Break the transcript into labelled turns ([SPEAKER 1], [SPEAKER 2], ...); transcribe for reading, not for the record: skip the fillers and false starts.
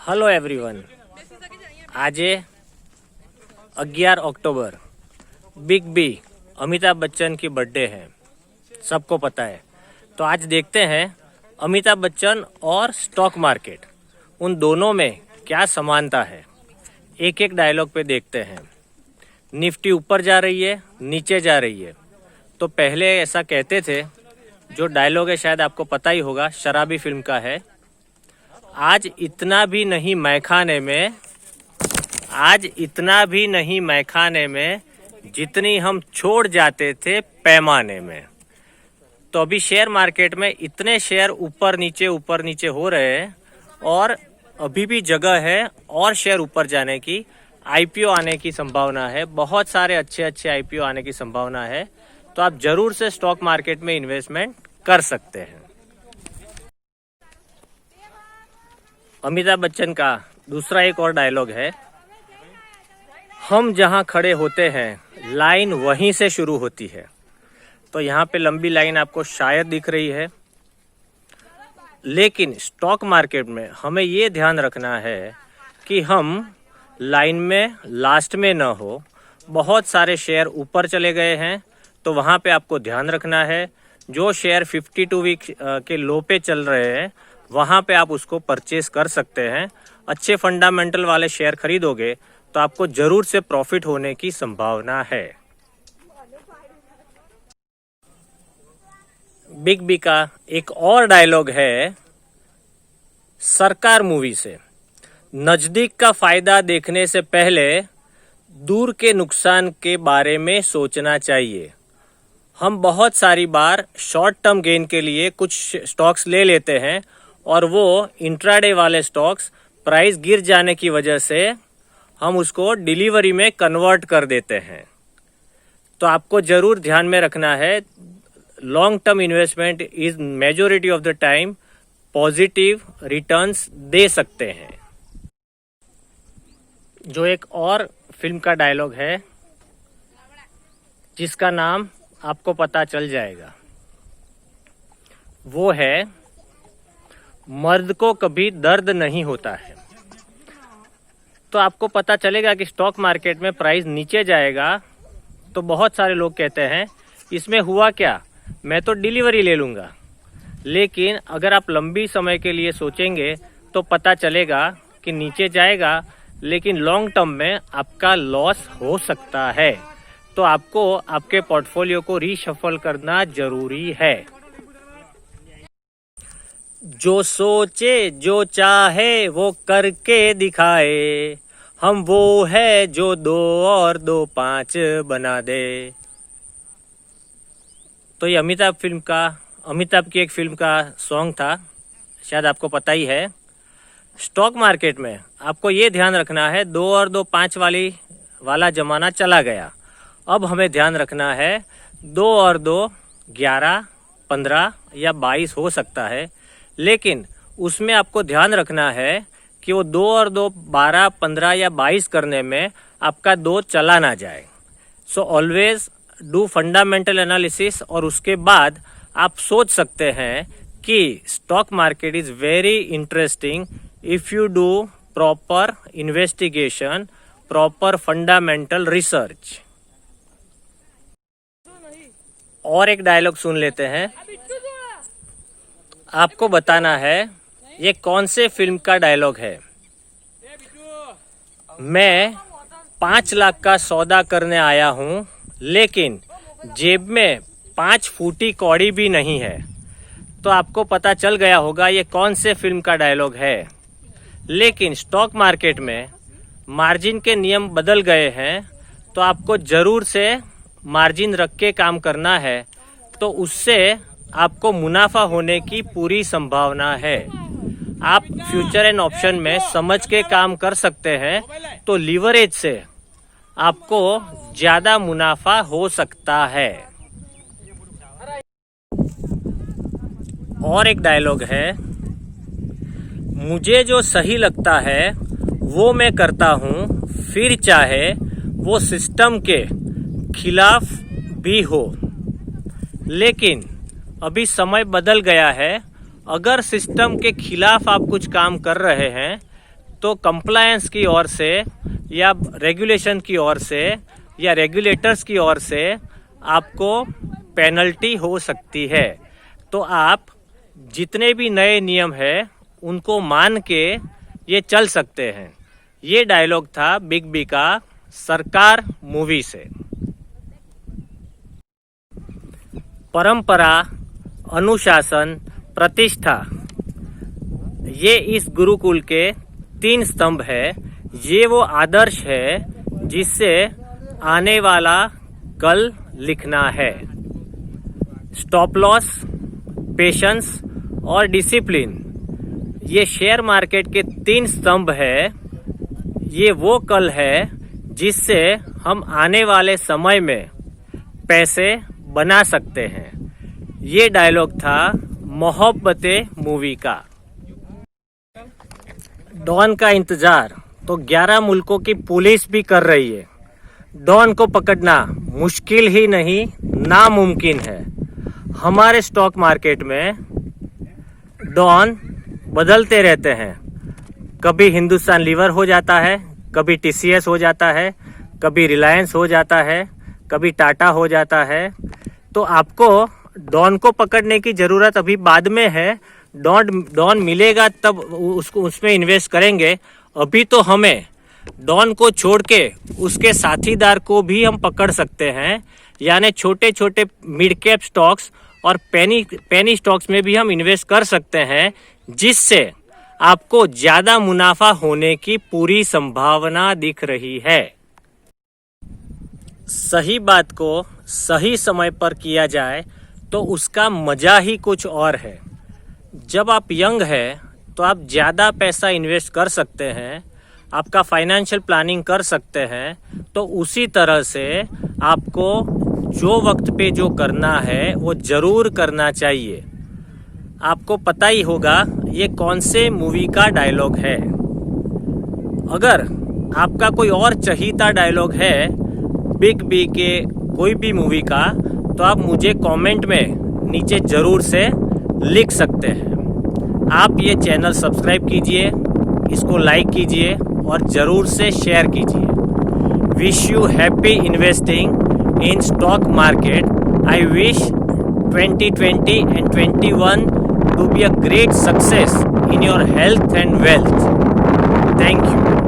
[SPEAKER 1] Hello everyone, આજે 11 अक्टूबर big B Amitabh Bachchan की birthday है, सबको पता है। तो आज देखते हैं अमिताभ बच्चन और स्टॉक मार्केट, उन दोनों में क्या समानता है। एक एक डायलॉग पे देखते हैं। निफ्टी ऊपर जा रही है, नीचे जा रही है। तो पहले ऐसा कहते थे, जो डायलॉग है शायद आपको पता ही होगा, शराबी फिल्म का है। आज इतना भी नहीं मैखाने में, आज इतना भी नहीं मैखाने में, जितनी हम छोड़ जाते थे पैमाने में। तो अभी शेयर मार्केट में इतने शेयर ऊपर नीचे हो रहे हैं और अभी भी जगह है और शेयर ऊपर जाने की। आईपीओ आने की संभावना है, बहुत सारे अच्छे आईपीओ आने की संभावना है। तो आप जरूर से स्टॉक मार्केट में इन्वेस्टमेंट कर सकते हैं। अमिताभ बच्चन का दूसरा एक और डायलॉग है, हम जहां खड़े होते हैं लाइन वहीं से शुरू होती है। तो यहाँ पे लंबी लाइन आपको शायद दिख रही है, लेकिन स्टॉक मार्केट में हमें ये ध्यान रखना है कि हम लाइन में लास्ट में न हो। बहुत सारे शेयर ऊपर चले गए हैं, तो वहाँ पे आपको ध्यान रखना है। जो शेयर 52 वीक के लो पे चल रहे हैं, वहाँ पे आप उसको परचेस कर सकते हैं। अच्छे फंडामेंटल वाले शेयर खरीदोगे तो आपको जरूर से प्रॉफिट होने की संभावना है। बिग बी का एक और डायलॉग है सरकार मूवी से, नजदीक का फायदा देखने से पहले दूर के नुकसान के बारे में सोचना चाहिए। हम बहुत सारी बार शॉर्ट टर्म गेन के लिए कुछ स्टॉक्स ले लेते हैं और वो इंट्राडे वाले स्टॉक्स प्राइस गिर जाने की वजह से हम उसको डिलीवरी में कन्वर्ट कर देते हैं। तो आपको जरूर ध्यान में रखना है, long term investment is majority of the time positive returns दे सकते हैं। जो एक और फिल्म का डायलॉग है जिसका नाम आपको पता चल जाएगा, वो है मर्द को कभी दर्द नहीं होता है। तो आपको पता चलेगा कि स्टॉक मार्केट में प्राइस नीचे जाएगा तो बहुत सारे लोग कहते हैं इसमें हुआ क्या, मैं तो डिलीवरी ले लूँगा। लेकिन अगर आप लंबी समय के लिए सोचेंगे तो पता चलेगा कि नीचे जाएगा, लेकिन लॉन्ग टर्म में आपका लॉस हो सकता है। तो आपको आपके पोर्टफोलियो को रीशफल करना जरूरी है। जो सोचे जो चाहे वो करके दिखाए, हम वो है जो 2 और 2 5 बना दे। तो ये अमिताभ की एक फिल्म का सॉन्ग था, शायद आपको पता ही है। स्टॉक मार्केट में आपको ये ध्यान रखना है, 2 और 2 5 वाला जमाना चला गया। अब हमें ध्यान रखना है 2 और 2 11, 15 या 22 हो सकता है, लेकिन उसमें आपको ध्यान रखना है कि वो 2 और 2 12, 15 या 22 करने में आपका 2 चला ना जाए। So always do fundamental analysis, और उसके बाद आप सोच सकते हैं कि stock market is very interesting if you do proper investigation, proper fundamental research. और एक डायलॉग सुन लेते हैं। आपको बताना है ये कौन से फिल्म का डायलॉग है। मैं 5 लाख का सौदा करने आया हूं, लेकिन जेब में 5 फूटी कौड़ी भी नहीं है। तो आपको पता चल गया होगा ये कौन से फिल्म का डायलॉग है। लेकिन स्टॉक मार्केट में मार्जिन के नियम बदल गए हैं, तो आपको जरूर से मार्जिन रख के काम करना है, तो उससे आपको मुनाफा होने की पूरी संभावना है। आप फ्यूचर एंड ऑप्शन में समझ के काम कर सकते हैं, तो लीवरेज से आपको ज्यादा मुनाफा हो सकता है। और एक डायलॉग है, मुझे जो सही लगता है वो मैं करता हूं, फिर चाहे वो सिस्टम के खिलाफ भी हो। लेकिन अभी समय बदल गया है, अगर सिस्टम के खिलाफ आप कुछ काम कर रहे हैं तो कंप्लायंस की ओर से या रेगुलेशन की ओर से या रेगुलेटर्स की ओर से आपको पेनल्टी हो सकती है। तो आप जितने भी नए नियम है उनको मान के ये चल सकते हैं। ये डायलॉग था बिग बी का सरकार मूवी से। परंपरा, अनुशासन, प्रतिष्ठा, ये इस गुरुकुल के 3 स्तंभ है। ये वो आदर्श है जिससे आने वाला कल लिखना है। स्टॉप लॉस, पेशेंस और डिसिप्लिन, ये शेयर मार्केट के 3 स्तंभ है। ये वो कल है जिससे हम आने वाले समय में पैसे बना सकते हैं। ये डायलॉग था मोहब्बतें मूवी का। डॉन का इंतजार तो 11 मुल्कों की पुलिस भी कर रही है। डॉन को पकड़ना मुश्किल ही नहीं, नामुमकिन है। हमारे स्टॉक मार्केट में डॉन बदलते रहते हैं। कभी हिंदुस्तान लीवर हो जाता है, कभी टीसीएस हो जाता है, कभी रिलायंस हो जाता है, कभी टाटा हो जाता है। तो आपको डॉन को पकड़ने की जरूरत अभी बाद में है। डॉन मिलेगा तब उसमें इन्वेस्ट करेंगे। अभी तो हमें डॉन को छोड़ के उसके साथीदार को भी हम पकड़ सकते हैं, यानी छोटे छोटे मिड कैप स्टॉक्स और पेनी स्टॉक्स में भी हम इन्वेस्ट कर सकते हैं, जिससे आपको ज्यादा मुनाफा होने की पूरी संभावना दिख रही है। सही बात को सही समय पर किया जाए तो उसका मजा ही कुछ और है। जब आप यंग है तो आप ज़्यादा पैसा इन्वेस्ट कर सकते हैं, आपका फाइनेंशियल प्लानिंग कर सकते हैं। तो उसी तरह से आपको जो वक्त पे जो करना है वो ज़रूर करना चाहिए। आपको पता ही होगा ये कौन से मूवी का डायलॉग है। अगर आपका कोई और चहीता डायलॉग है बिग बी के कोई भी मूवी का, तो आप मुझे कमेंट में नीचे ज़रूर से लिख सकते हैं। आप ये चैनल सब्सक्राइब कीजिए, इसको लाइक कीजिए और ज़रूर से शेयर कीजिए। Wish you happy investing in stock market. I wish 2020 and 21 to be a great success in your health and wealth. Thank you.